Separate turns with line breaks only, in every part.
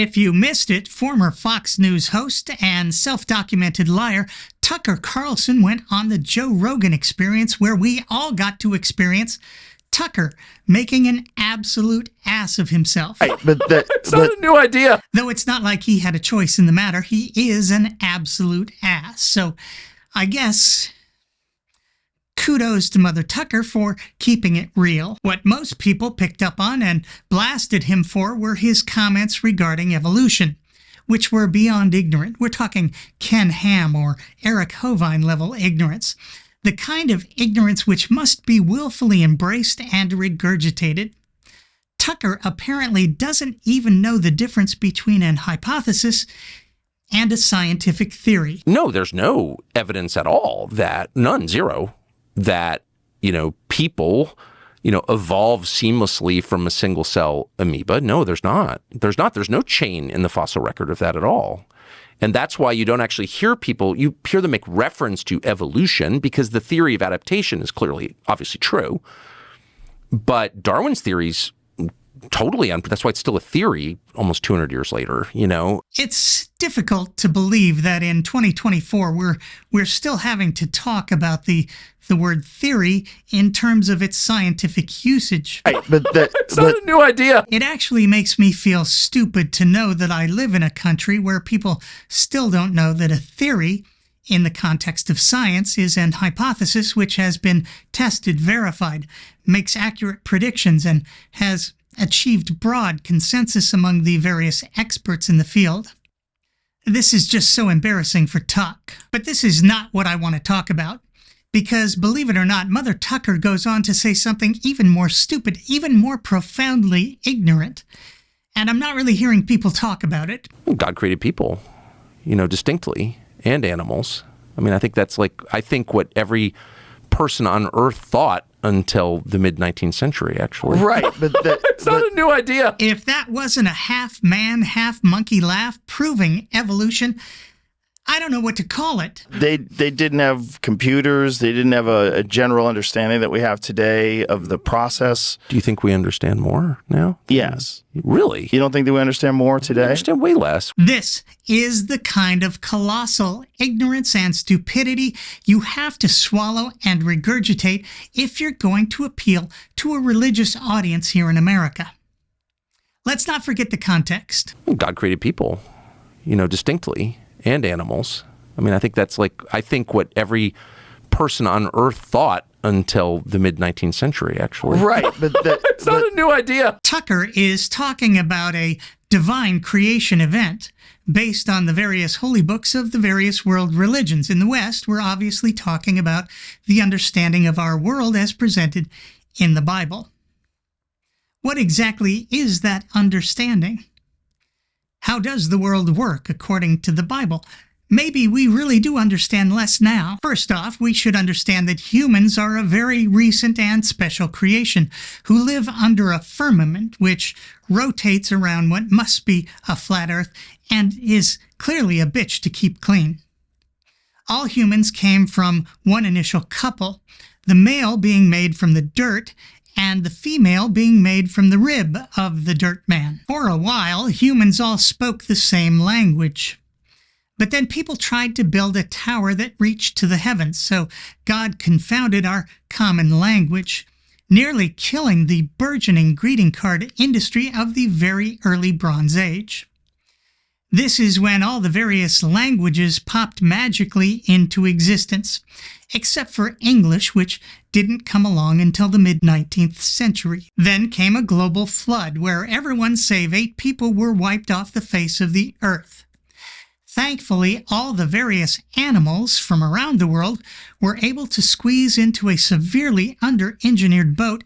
If you missed it, former Fox News host and self-documented liar Tucker Carlson went on the Joe Rogan Experience, where we all got to experience Tucker making an absolute ass of himself.
Right, but
it's not a new idea.
Though it's not like he had a choice in the matter, he is an absolute ass. So I guess kudos to Mother Tucker for keeping it real. What most people picked up on and blasted him for were his comments regarding evolution, which were beyond ignorant. We're talking Ken Ham or Eric Hovind level ignorance. The kind of ignorance which must be willfully embraced and regurgitated. Tucker apparently doesn't even know the difference between an hypothesis and a scientific theory.
No, there's no evidence at all zero, that, people, evolve seamlessly from a single cell amoeba. No, there's not. There's no chain in the fossil record of that at all. And that's why you don't actually hear people, you hear them make reference to evolution, because the theory of adaptation is clearly, obviously true. But Darwin's theory's totally, that's why it's still a theory almost 200 years later,
It's difficult to believe that in 2024 we're still having to talk about the word theory in terms of its scientific usage.
right, but
It's not a new idea.
It actually makes me feel stupid to know that I live in a country where people still don't know that a theory, in the context of science, is an hypothesis which has been tested, verified, makes accurate predictions, and has achieved broad consensus among the various experts in the field. This is just so embarrassing for Tuck. But this is not what I want to talk about. Because, believe it or not, Mother Tucker goes on to say something even more stupid, even more profoundly ignorant. And I'm not really hearing people talk about it.
God created people, distinctly, and animals. I think that's what every person on Earth thought until the mid-19th century, actually.
right, but
It's not a new idea.
If that wasn't a half-man, half-monkey laugh proving evolution, I don't know what to call it.
they didn't have computers. They didn't have a general understanding that we have today of the process.
Do you think we understand more now?
Yes.
Really?
You don't think that we understand more
We
today?
understand way less.
This is the kind of colossal ignorance and stupidity you have to swallow and regurgitate if you're going to appeal to a religious audience here in America. Let's not forget the context.
God created people, distinctly, and animals. I think that's what every person on Earth thought until the mid-19th century, actually.
Right, but
It's not a new idea.
Tucker is talking about a divine creation event based on the various holy books of the various world religions. In the West, we're obviously talking about the understanding of our world as presented in the Bible. What exactly is that understanding? How does the world work according to the Bible? Maybe we really do understand less now. First off, we should understand that humans are a very recent and special creation who live under a firmament which rotates around what must be a flat earth and is clearly a bitch to keep clean. All humans came from one initial couple, the male being made from the dirt and the female being made from the rib of the dirt man. For a while, humans all spoke the same language. But then people tried to build a tower that reached to the heavens, so God confounded our common language, nearly killing the burgeoning greeting card industry of the very early Bronze Age. This is when all the various languages popped magically into existence, except for English, which didn't come along until the mid-19th century. Then came a global flood where everyone save 8 people were wiped off the face of the earth. Thankfully, all the various animals from around the world were able to squeeze into a severely under-engineered boat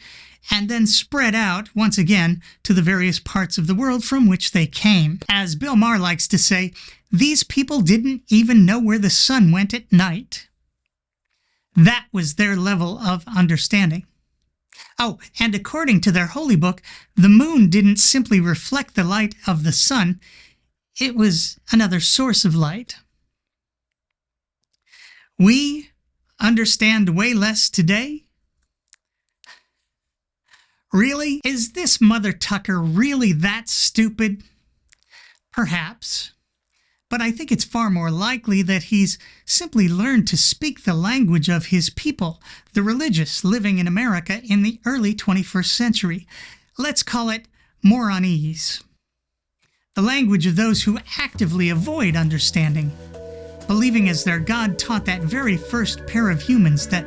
and then spread out, once again, to the various parts of the world from which they came. As Bill Maher likes to say, these people didn't even know where the sun went at night. That was their level of understanding. Oh, and according to their holy book, the moon didn't simply reflect the light of the sun. It was another source of light. We understand way less today. Really? Is this Mother Tucker really that stupid? Perhaps. But I think it's far more likely that he's simply learned to speak the language of his people, the religious living in America in the early 21st century. Let's call it moronese. The language of those who actively avoid understanding, believing as their God taught that very first pair of humans that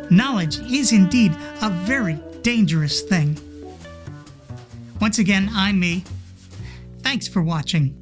knowledge is indeed a very dangerous thing. Once again, I'm me. Thanks for watching.